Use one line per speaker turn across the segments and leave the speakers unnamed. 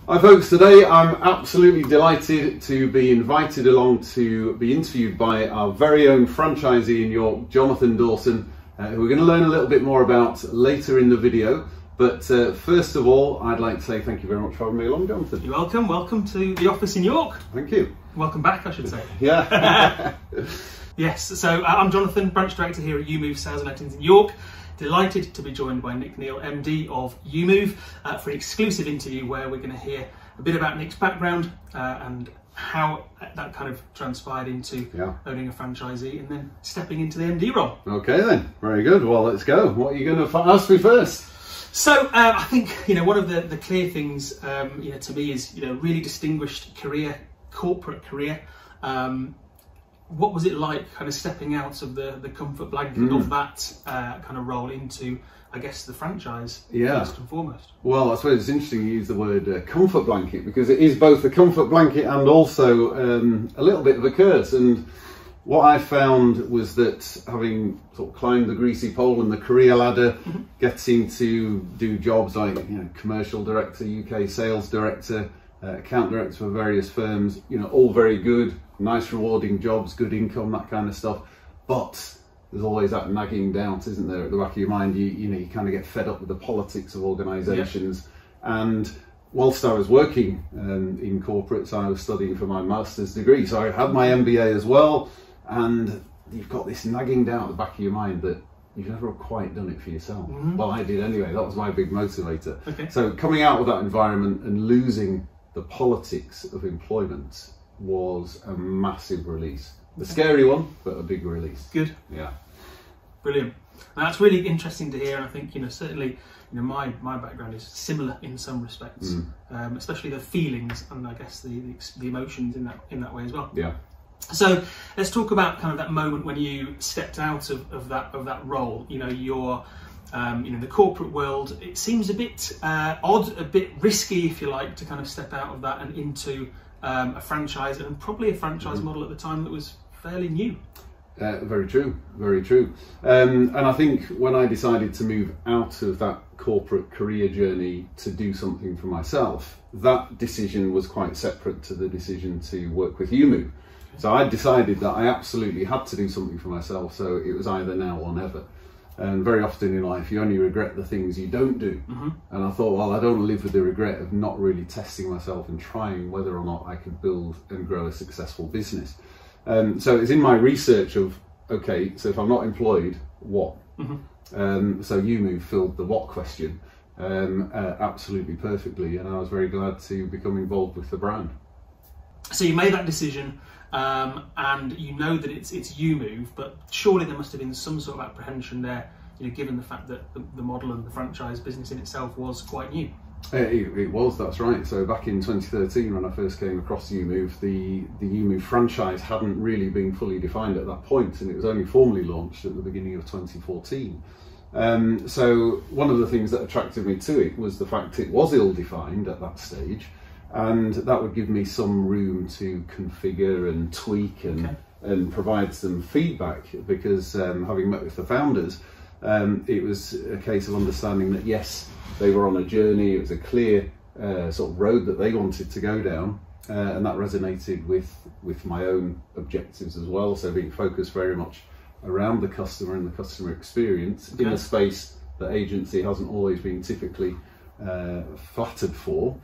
Hi folks, today I'm absolutely delighted to be invited along to be interviewed by our very own franchisee in York, Jonathan Dawson, who we're going to learn a little bit more about later in the video. But first of all, I'd like to say thank you very much for having me along, Jonathan.
You're welcome. Welcome to the office in York.
Thank you.
Welcome back, I should say.
Yeah.
Yes, so I'm Jonathan, branch director here at EweMove Sales and Lettings in York. Delighted to be joined by Neill, MD of EweMove, for an exclusive interview where we're going to hear a bit about Nick's background and how that kind of transpired into owning a franchisee and then stepping into the MD role. Okay then, very good. Well, let's go. What are you going to ask me first? So I think one of the clear things to me is really distinguished career, corporate career. What was it like kind of stepping out of the comfort blanket of that kind of role into, I guess, the franchise first and foremost?
Well, I suppose it's interesting you use the word comfort blanket, because it is both a comfort blanket and also a little bit of a curse. And what I found was that having sort of climbed the greasy pole and the career ladder, getting to do jobs like commercial director, UK sales director, account director for various firms, all very good, nice rewarding jobs, good income, that kind of stuff. But there's always that nagging doubt, isn't there, at the back of your mind? You kind of get fed up with the politics of organisations. And whilst I was working in corporates, I was studying for my master's degree, so I had my MBA as well. And you've got this nagging doubt at the back of your mind that you've never quite done it for yourself. Well, I did anyway. That was my big motivator. So coming out of that environment and losing the politics of employment was a massive release. The scary one, but a big release.
Good.
Yeah.
Brilliant. And that's really interesting to hear. And I think, certainly, my background is similar in some respects, especially the feelings and I guess the emotions in that way as well. Yeah. So let's talk about kind of that moment when you stepped out of that role. You're the corporate world. It seems a bit odd, a bit risky, if you like, to kind of step out of that and into a franchise, and probably a franchise model at the time that was fairly new. Very true,
very true. And I think when I decided to move out of that corporate career journey to do something for myself, that decision was quite separate to the decision to work with EweMove. So I decided that I absolutely had to do something for myself, so it was either now or never. And very often in life, you only regret the things you don't do. And I thought, well, I don't live with the regret of not really testing myself and trying whether or not I could build and grow a successful business. So it's in my research of, okay, so if I'm not employed, what? So EweMove filled the what question absolutely perfectly, and I was very glad to become involved with the brand.
So you made that decision, and that it's EweMove, but surely there must have been some sort of apprehension there, given the fact that the model and the franchise business in itself was quite new.
It was, that's right. So back in 2013, when I first came across EweMove, the EweMove franchise hadn't really been fully defined at that point, and it was only formally launched at the beginning of 2014. So one of the things that attracted me to it was the fact it was ill-defined at that stage. And that would give me some room to configure and tweak and provide some feedback, because having met with the founders, it was a case of understanding that yes, they were on a journey. It was a clear sort of road that they wanted to go down, and that resonated with my own objectives as well. So being focused very much around the customer and the customer experience in a space that agency hasn't always been typically flattered for.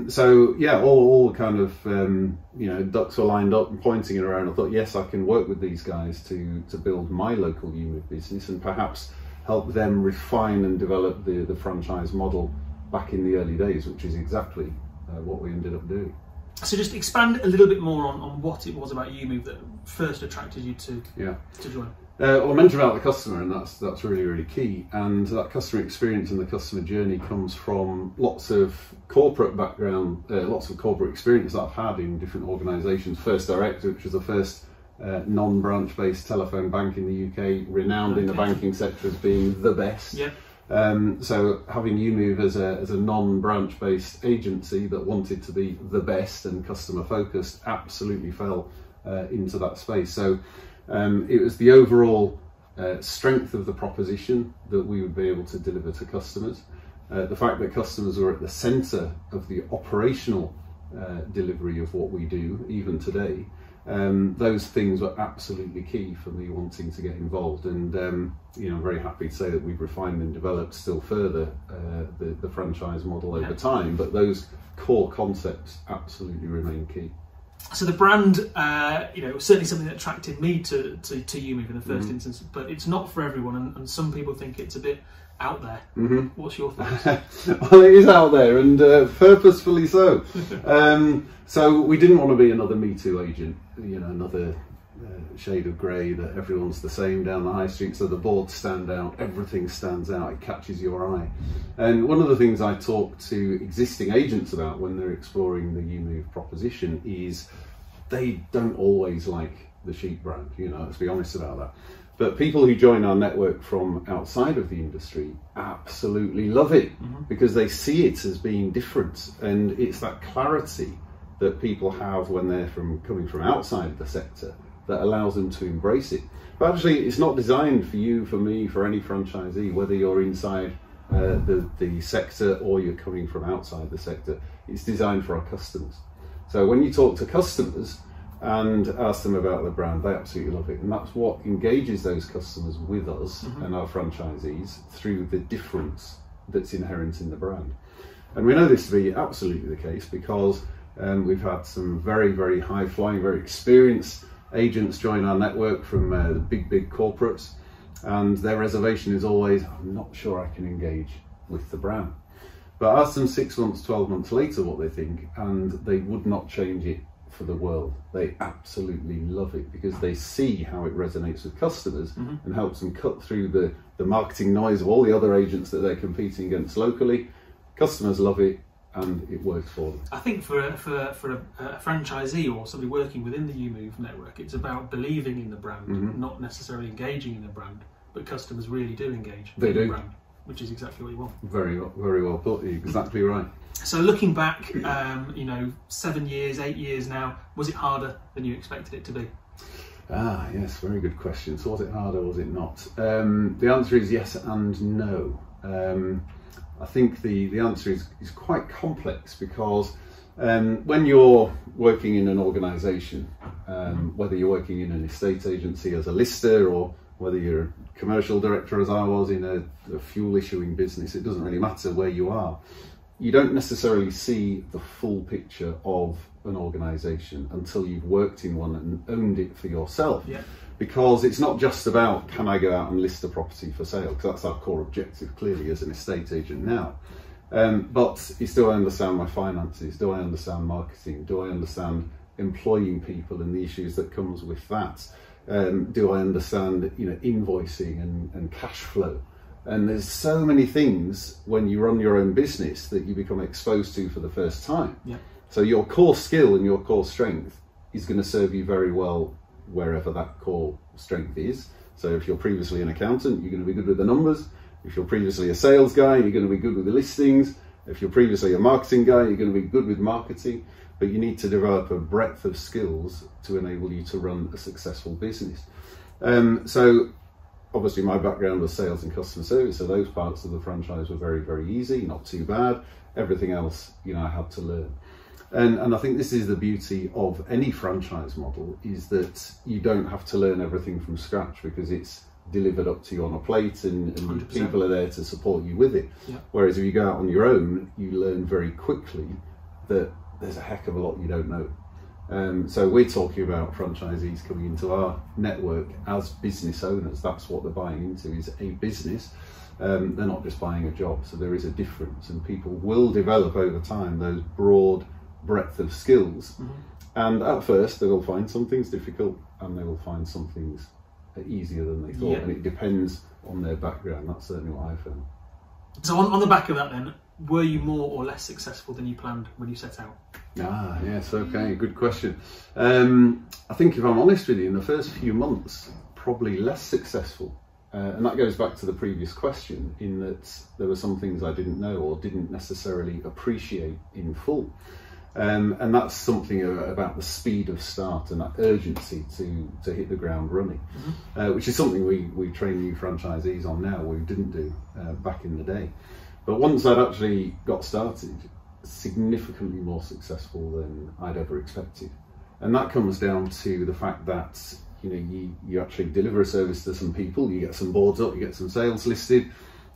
So yeah, all kind of ducks were lined up and pointing it around. I thought, yes, I can work with these guys to build my local EweMove business and perhaps help them refine and develop the franchise model back in the early days, which is exactly what we ended up doing.
So just expand a little bit more on what it was about EweMove that first attracted you to join.
Well, I mentioned about the customer, and that's really, really key. And that customer experience and the customer journey comes from lots of corporate background, lots of corporate experience that I've had in different organisations. First Direct, which was the first non-branch based telephone bank in the UK, renowned in the banking sector as being the best. So having EweMove as a non-branch based agency that wanted to be the best and customer focused absolutely fell into that space. So it was the overall strength of the proposition that we would be able to deliver to customers, the fact that customers are at the centre of the operational delivery of what we do, even today, those things were absolutely key for me wanting to get involved. And you know, I'm very happy to say that we've refined and developed still further the franchise model over time, but those core concepts absolutely remain key.
So the brand, you know, was certainly something that attracted me to EweMove in the first instance, but it's not for everyone, and some people think it's a bit out there. What's your thoughts?
Well, it is out there, and purposefully so. So we didn't want to be another Me Too agent, you know, another shade of grey that everyone's the same down the high street, so the boards stand out, everything stands out, it catches your eye. And one of the things I talk to existing agents about when they're exploring the EweMove proposition is they don't always like the chic brand, you know, let's be honest about that. But people who join our network from outside of the industry absolutely love it because they see it as being different, and it's that clarity that people have when they're coming from outside of the sector that allows them to embrace it. But actually, it's not designed for you, for me, for any franchisee, whether you're inside the sector or you're coming from outside the sector. It's designed for our customers. So when you talk to customers and ask them about the brand, they absolutely love it. And that's what engages those customers with us and our franchisees through the difference that's inherent in the brand. And we know this to be absolutely the case because we've had some very, very high-flying, very experienced agents join our network from the big corporates, and their reservation is always, I'm not sure I can engage with the brand. But ask them 6 months, 12 months later what they think, and they would not change it for the world. They absolutely love it because they see how it resonates with customers and helps them cut through the marketing noise of all the other agents that they're competing against locally. Customers love it, and it works for them.
I think for a franchisee or somebody working within the EweMove network, it's about believing in the brand, not necessarily engaging in the brand, but customers really do engage with the brand, which is exactly what you want. Very
well put, exactly right.
So looking back, you know, 7 years, 8 years now, was it harder than you expected it to be?
Ah, yes, very good question. So was it harder, was it not? The answer is yes and no. I think the answer is quite complex because when you're working in an organisation, whether you're working in an estate agency as a lister or whether you're a commercial director as I was in a fuel issuing business, it doesn't really matter where you are. You don't necessarily see the full picture of an organisation until you've worked in one and owned it for yourself.
Yeah.
Because it's not just about, can I go out and list a property for sale? Because that's our core objective, clearly, as an estate agent now. But it's, do I understand my finances? Do I understand marketing? Do I understand employing people and the issues that comes with that? Do I understand, you know, invoicing and cash flow? And there's so many things when you run your own business that you become exposed to for the first time.
Yeah.
So your core skill and your core strength is going to serve you very well wherever that core strength is. So if you're previously an accountant, you're going to be good with the numbers. If you're previously a sales guy, you're going to be good with the listings. If you're previously a marketing guy, you're going to be good with marketing. But you need to develop a breadth of skills to enable you to run a successful business. So obviously my background was sales and customer service, so those parts of the franchise were very, very easy, not too bad. Everything else, you know, I had to learn. And I think this is the beauty of any franchise model, is that you don't have to learn everything from scratch because it's delivered up to you on a plate and people are there to support you with it. Yeah. Whereas if you go out on your own, you learn very quickly that there's a heck of a lot you don't know. So we're talking about franchisees coming into our network as business owners. That's what they're buying into, is a business. They're not just buying a job. So there is a difference, and people will develop over time those broad breadth of skills. And at first they will find some things difficult and they will find some things easier than they thought. Yeah. And it depends on their background. That's certainly what I found.
So on the back of that then, were you more or less successful than you planned when you set out?
Ah, yes, okay, good question. I think if I'm honest with you, in the first few months, probably less successful. And that goes back to the previous question, in that there were some things I didn't know or didn't necessarily appreciate in full. And that's something about the speed of start and that urgency to hit the ground running, which is something we train new franchisees on now, we didn't do back in the day. But once I'd actually got started, significantly more successful than I'd ever expected. And that comes down to the fact that you actually deliver a service to some people, you get some boards up, you get some sales listed,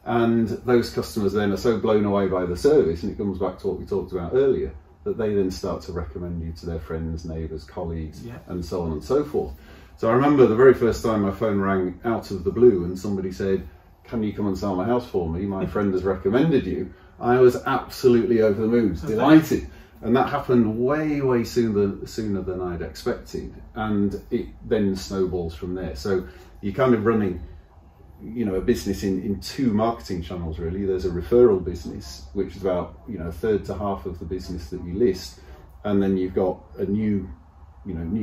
and those customers then are so blown away by the service, and it comes back to what we talked about earlier, that they then start to recommend you to their friends, neighbours, colleagues, and so on and so forth. So I remember the very first time my phone rang out of the blue and somebody said, "Can you come and sell my house for me? My friend has recommended you." I was absolutely over the moon, delighted. And that happened way sooner than I'd expected. And it then snowballs from there. So you're kind of running, a business in two marketing channels, really. There's a referral business, which is about, a third to half of the business that you list. And then you've got a new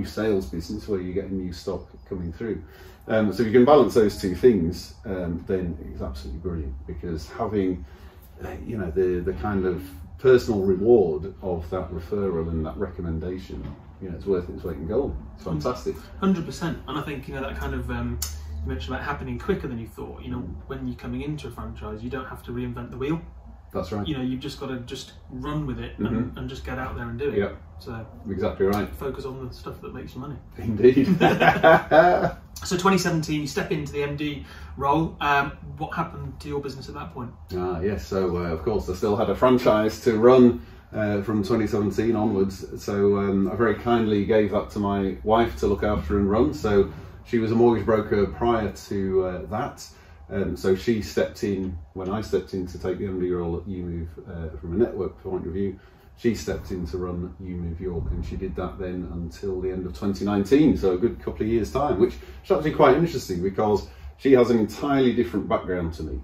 sales business where you're getting new stock coming through. So if you can balance those two things, then it's absolutely brilliant, because having, the kind of personal reward of that referral and that recommendation, it's worth its weight in gold. It's fantastic.
100%. And I think, that kind of, you mentioned about happening quicker than you thought. When you're coming into a franchise, you don't have to reinvent the wheel. That's right. You've just got to just run with it and just get out there and do it.
Yeah.
So
exactly right.
Focus on the stuff that makes you money.
Indeed.
So 2017, you step into the MD role. What happened to your business at that point?
Yes. So of course, I still had a franchise to run from 2017 onwards. So I very kindly gave that to my wife to look after and run. So she was a mortgage broker prior to that. So she stepped in when I stepped in to take the MD role at EweMove from a network point of view. She stepped in to run EweMove York, and she did that then until the end of 2019, so a good couple of years' time, which is actually quite interesting because she has an entirely different background to me.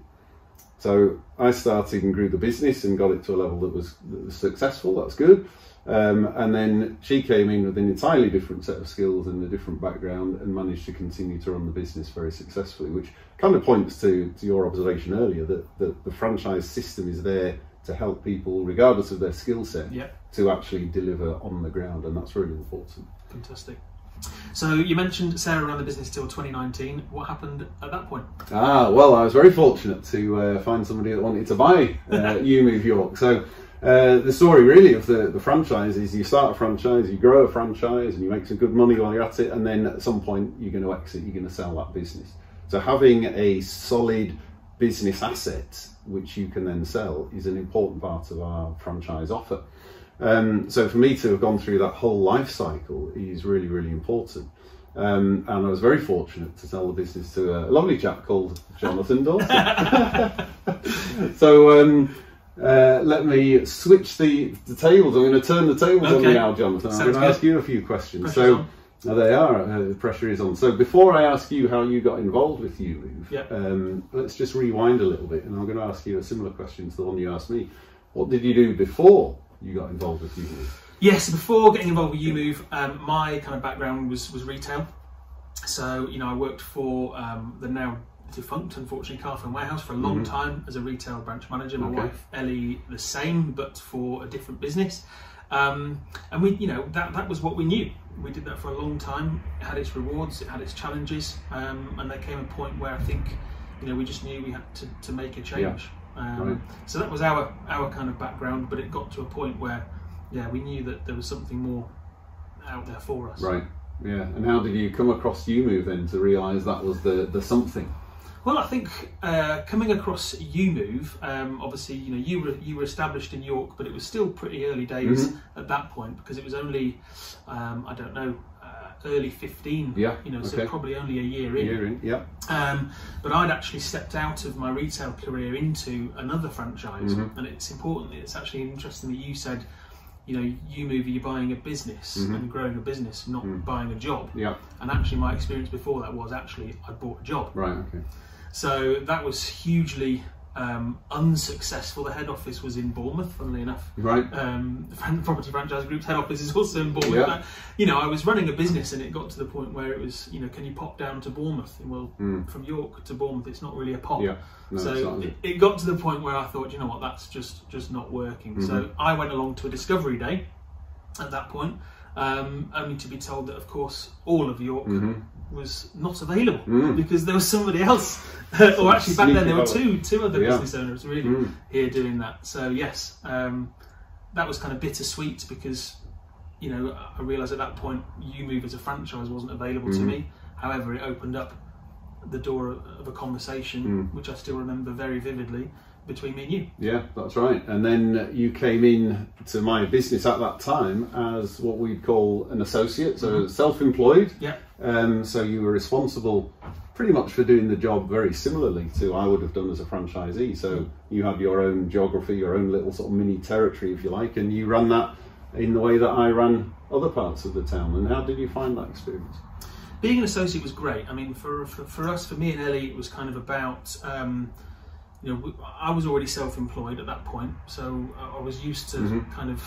So I started and grew the business and got it to a level that was successful. That's good. And then she came in with an entirely different set of skills and a different background and managed to continue to run the business very successfully, which kind of points to your observation earlier that the franchise system is there to help people, regardless of their skill set, to actually deliver on the ground, and that's really important.
Fantastic. So you mentioned Sarah ran the business till 2019. What happened at that point?
Well, I was very fortunate to find somebody that wanted to buy EweMove York. So the story really of the franchise is you start a franchise, you grow a franchise, and you make some good money while you're at it, and then at some point you're going to exit, you're going to sell that business. So having a solid business asset which you can then sell is an important part of our franchise offer. So for me to have gone through that whole life cycle is really important. And I was very fortunate to sell the business to a lovely chap called Jonathan Dawson. So let me switch the tables. I'm going to turn the tables on you now, Jonathan. I'm going to ask you a few questions. Now they are, the pressure is on. So before I ask you how you got involved with EweMove, let's just rewind a little bit, and I'm going to ask you a similar question to the one you asked me. What did you do before you got involved with EweMove?
Yes, before getting involved with EweMove, my kind of background was retail. So, I worked for the now defunct, unfortunately, Carphone Warehouse for a long time as a retail branch manager. My wife, Ellie, the same, but for a different business. And we, that was what we knew. We did that for a long time. It had its rewards, it had its challenges, and there came a point where I think, we just knew we had to make a change. So that was our kind of background, but it got to a point where, we knew that there was something more out there for us. Right.
Yeah. And how did you come across EweMove then to realise that was the something?
Well, I think coming across EweMove, obviously, you were established in York, but it was still pretty early days at that point, because it was only, I don't know, early 15. So probably only a year in. But I'd actually stepped out of my retail career into another franchise, and it's important. It's actually interesting that you said, EweMove, you're buying a business and growing a business, not buying a job. And actually, my experience before that was actually I bought a job.
Right. Okay.
So that was hugely unsuccessful. The head office was in Bournemouth, funnily enough. Right. The Property Franchise Group's head office is also in Bournemouth. But, I was running a business, and it got to the point where it was, can you pop down to Bournemouth? And well, from York to Bournemouth, it's not really a pop. No, so it got to the point where I thought, that's just not working. So I went along to a discovery day at that point, only to be told that, of course, all of York was not available because there was somebody else, or actually back then there were two other business owners really here doing that. So yes, that was kind of bittersweet because, you know, I realised at that point EweMove as a franchise wasn't available to me. However, it opened up the door of a conversation, which I still remember very vividly, between me and you. Yeah,
that's right. And then you came in to my business at that time as what we'd call an associate, so self-employed.
Yeah.
So you were responsible pretty much for doing the job very similarly to I would have done as a franchisee. So you had your own geography, your own little sort of mini territory, if you like, and you ran that in the way that I ran other parts of the town. And how did you find that experience?
Being an associate was great. I mean, for us, for me and Ellie, it was kind of about, you know, I was already self-employed at that point, so I was used to kind of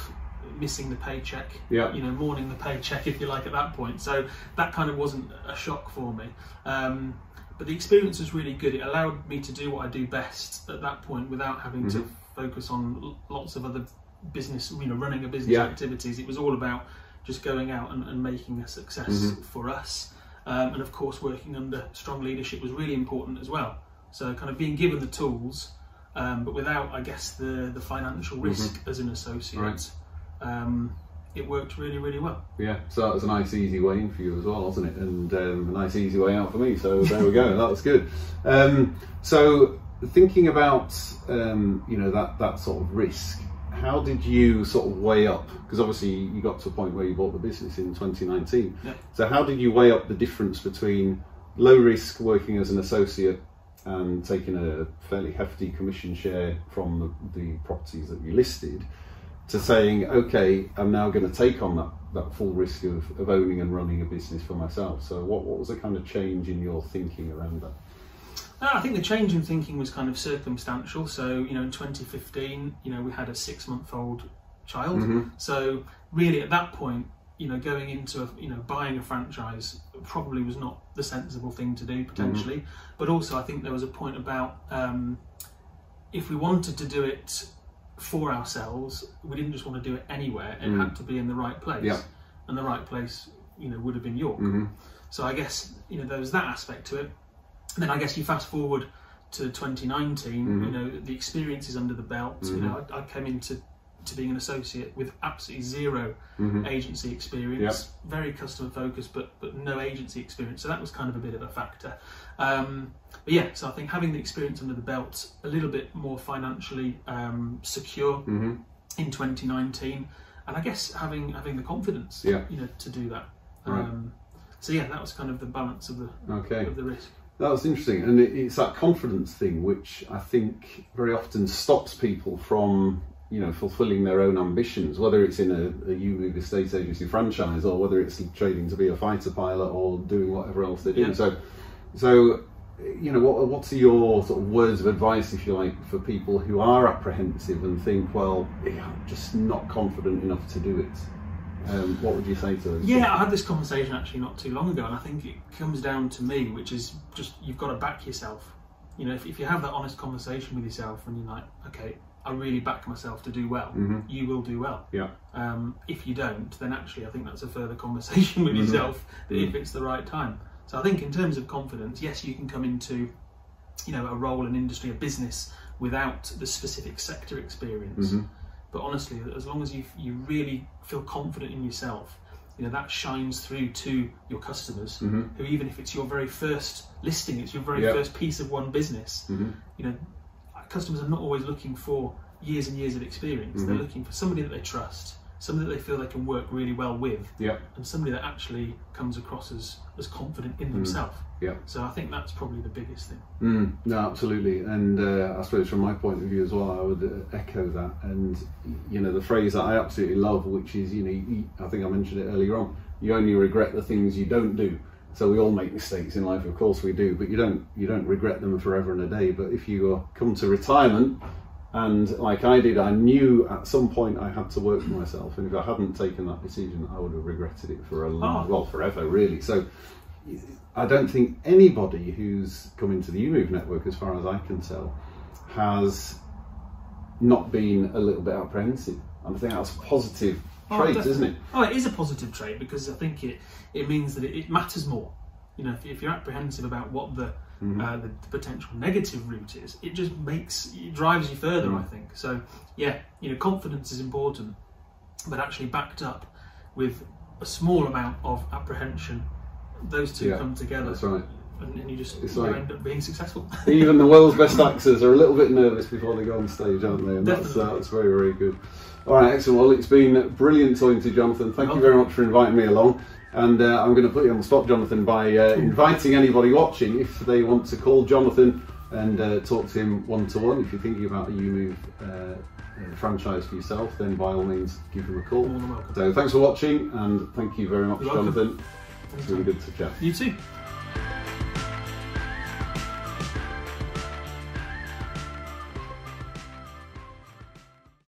missing the paycheck, you know, mourning the paycheck, if you like, at that point. So that kind of wasn't a shock for me. But the experience was really good. It allowed me to do what I do best at that point without having to focus on lots of other business, you know, running a business activities. It was all about just going out and making a success for us. And of course, working under strong leadership was really important as well. So kind of being given the tools, but without, I guess, the financial risk as an associate, it worked really, really well. Yeah, so that was a nice easy way in for you as well, wasn't it? And a nice easy way out for me, so there we go, that was good. So thinking about, you know, that sort of risk, how did you sort of weigh up, because obviously you got to a point where you bought the business in 2019, so how did you weigh up the difference between low risk working as an associate and taking a fairly hefty commission share from the properties that you listed, to saying, okay, I'm now going to take on that full risk of owning and running a business for myself? So what was the kind of change in your thinking around that? I think the change in thinking was kind of circumstantial. So, you know, in 2015, you know, we had a 6-month-old child. So really at that point, you know, going into buying a franchise probably was not the sensible thing to do potentially. But also I think there was a point about if we wanted to do it for ourselves, we didn't just want to do it anywhere. It had to be in the right place, and the right place, you know, would have been York. So I guess, you know, there was that aspect to it. And then I guess you fast forward to 2019, you know, the experience is under the belt. You know, I came into being an associate with absolutely zero agency experience, very customer focused, but no agency experience. So that was kind of a bit of a factor. But yeah, so I think having the experience under the belt, a little bit more financially secure in 2019, and I guess having the confidence, you know, to do that. So yeah, that was kind of the balance of the risk.
That was interesting, and it's that confidence thing which I think very often stops people from, you know, fulfilling their own ambitions, whether it's in a EweMove estate agency franchise or whether it's trading to be a fighter pilot or doing whatever else they do. So you know, what's your sort of words of advice, if you like, for people who are apprehensive and think, well, I'm just not confident enough to do it? What would you say to them?
Yeah, I had this conversation actually not too long ago, and I think it comes down to me, which is just you've got to back yourself. You know, if you have that honest conversation with yourself and you're like, okay, I really back myself to do well, you will do well. If you don't, then actually I think that's a further conversation with yourself, if it's the right time. So I think in terms of confidence, yes, you can come into, you know, a role, an industry, a business without the specific sector experience. But honestly, as long as you really feel confident in yourself, you know, that shines through to your customers, who, even if it's your very first listing, it's your very first piece of one business, you know, customers are not always looking for years and years of experience. They're looking for somebody that they trust, somebody that they feel they can work really well with, and somebody that actually comes across as confident in themselves. So I think that's probably the biggest thing.
No, absolutely. And I suppose from my point of view as well, I would echo that. And, you know, the phrase that I absolutely love, which is, you know, I think I mentioned it earlier on, you only regret the things you don't do. So we all make mistakes in life, of course we do, but you don't regret them forever and a day. But if you come to retirement, and like I did, I knew at some point I had to work for myself, and if I hadn't taken that decision, I would have regretted it for forever, really. So I don't think anybody who's come into the EweMove network, as far as I can tell, has not been a little bit apprehensive. And I think that's a positive trait, isn't it?
Oh, it is a positive trait, because I think it means that it matters more. you know, if you're apprehensive about what the potential negative route is, it just drives you further, I think. So yeah, you know, confidence is important, but actually backed up with a small amount of apprehension, those two come together.
That's right.
And you just end up being successful.
Even the world's best actors are a little bit nervous before they go on stage, aren't they? And that's very, very good. All right, excellent. Well, it's been brilliant talking to Jonathan. Thank you very much for inviting me along. And I'm going to put you on the spot, Jonathan, by inviting anybody watching, if they want to call Jonathan and talk to him one-to-one. If you're thinking about a EweMove franchise for yourself, then by all means give him a call.
More than welcome.
So thanks for watching, and thank you very much, Jonathan.
It's
really good to chat.
You too.